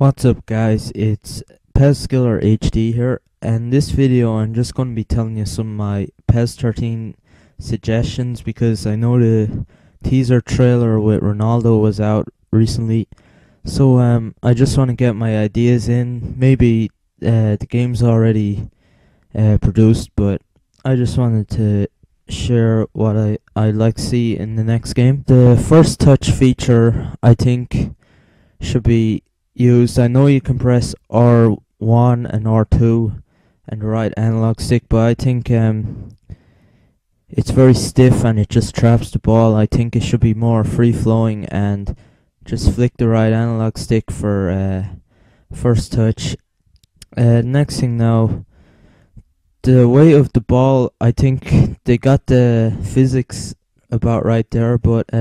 What's up guys, it's PES Skiller HD here, and this video I'm just going to be telling you some of my PES 13 suggestions because I know the teaser trailer with Ronaldo was out recently, so I just want to get my ideas in. Maybe the game's already produced, but I just wanted to share what I'd like to see in the next game. The first touch feature I think should be used. I know you can press R1 and R2 and the right analog stick, but I think it's very stiff and it just traps the ball. I think it should be more free-flowing and just flick the right analog stick for first touch. Next thing now, the weight of the ball, I think they got the physics about right there, but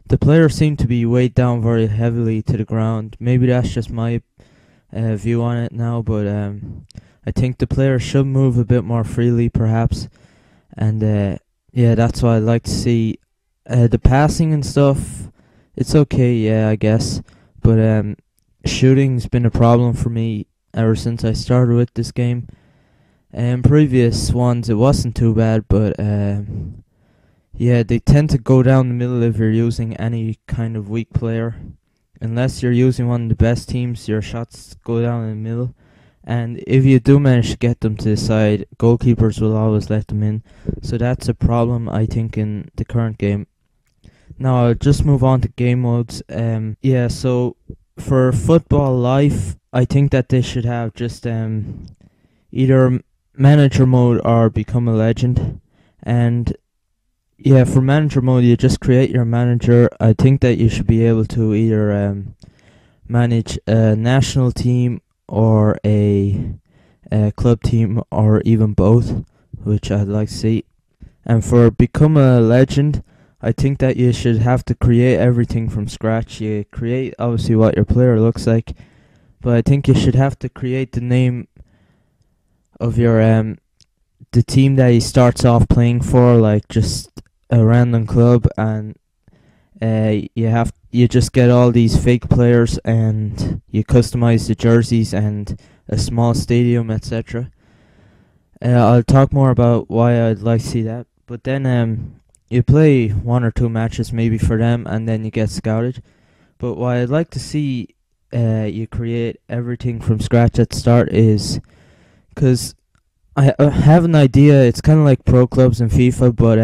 the players seem to be weighed down very heavily to the ground. Maybe that's just my view on it now, but I think the players should move a bit more freely, perhaps. And yeah, that's what I'd like to see. The passing and stuff, it's okay, yeah, I guess. But shooting's been a problem for me ever since I started with this game. Previous ones, it wasn't too bad, but yeah, they tend to go down the middle if you're using any kind of weak player. Unless you're using one of the best teams, your shots go down in the middle. And if you do manage to get them to the side, goalkeepers will always let them in. So that's a problem, I think, in the current game. Now, I'll just move on to game modes. Yeah, so for Football Life, I think that they should have just either manager mode or become a legend. And yeah, for manager mode, you just create your manager. I think that you should be able to either manage a national team or a club team, or even both, which I'd like to see. And for become a legend, I think that you should have to create everything from scratch. You create obviously what your player looks like, but I think you should have to create the name of your the team that he starts off playing for, like just a random club, and you just get all these fake players and you customize the jerseys and a small stadium, etc. I'll talk more about why I'd like to see that, but then you play one or two matches maybe for them and then you get scouted. But what I'd like to see you create everything from scratch at the start is, because I have an idea, it's kind of like pro clubs in FIFA, but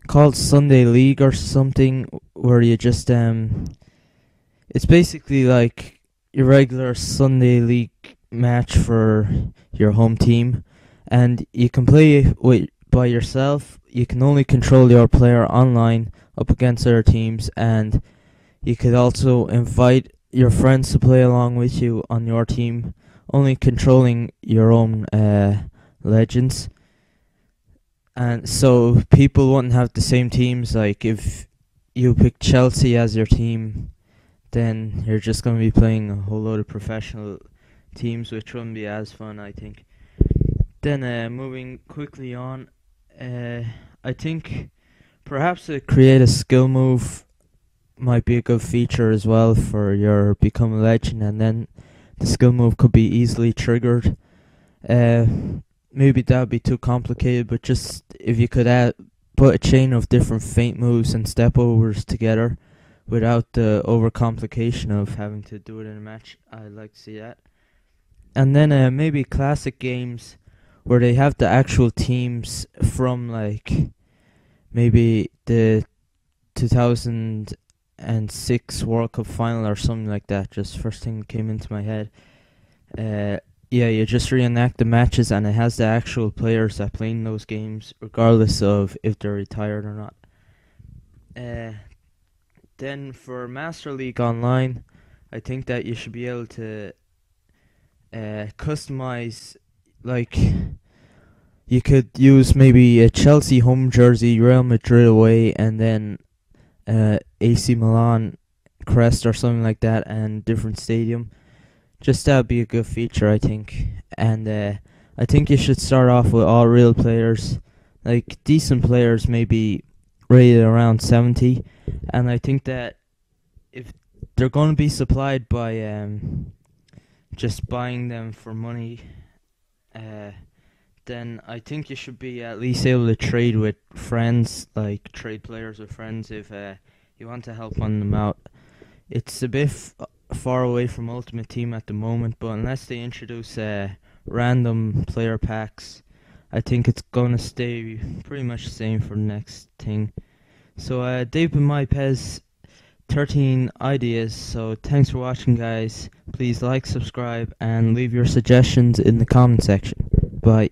called Sunday League or something, where you just it's basically like your regular Sunday League match for your home team, and you can play by yourself. You can only control your player online up against other teams, and you could also invite your friends to play along with you on your team, only controlling your own legends. And so people wouldn't have the same teams. Like if you pick Chelsea as your team, then you're just going to be playing a whole load of professional teams, which wouldn't be as fun, I think. Then moving quickly on, I think perhaps create a skill move might be a good feature as well for your become a legend, and then the skill move could be easily triggered. Maybe that would be too complicated, but just if you could put a chain of different feint moves and step overs together without the overcomplication of having to do it in a match, I'd like to see that. And then maybe classic games where they have the actual teams from like maybe the 2006 World Cup final or something like that. Just first thing that came into my head. Yeah, you just reenact the matches, and it has the actual players that play in those games, regardless of if they're retired or not. Then for Master League Online, I think that you should be able to customize, like you could use maybe a Chelsea home jersey, Real Madrid away, and then AC Milan crest or something like that, and different stadium. Just that would be a good feature, I think. And I think you should start off with all real players. Like decent players, maybe rated around 70. And I think that if they're going to be supplied by just buying them for money, uh, then I think you should be at least able to trade with friends, like trade players with friends if you want to help on them out. It's a bit far away from Ultimate Team at the moment, but unless they introduce random player packs, I think it's gonna stay pretty much the same for the next thing. So they've been my PES 13 ideas. So thanks for watching, guys. Please like, subscribe, and leave your suggestions in the comment section. Bye.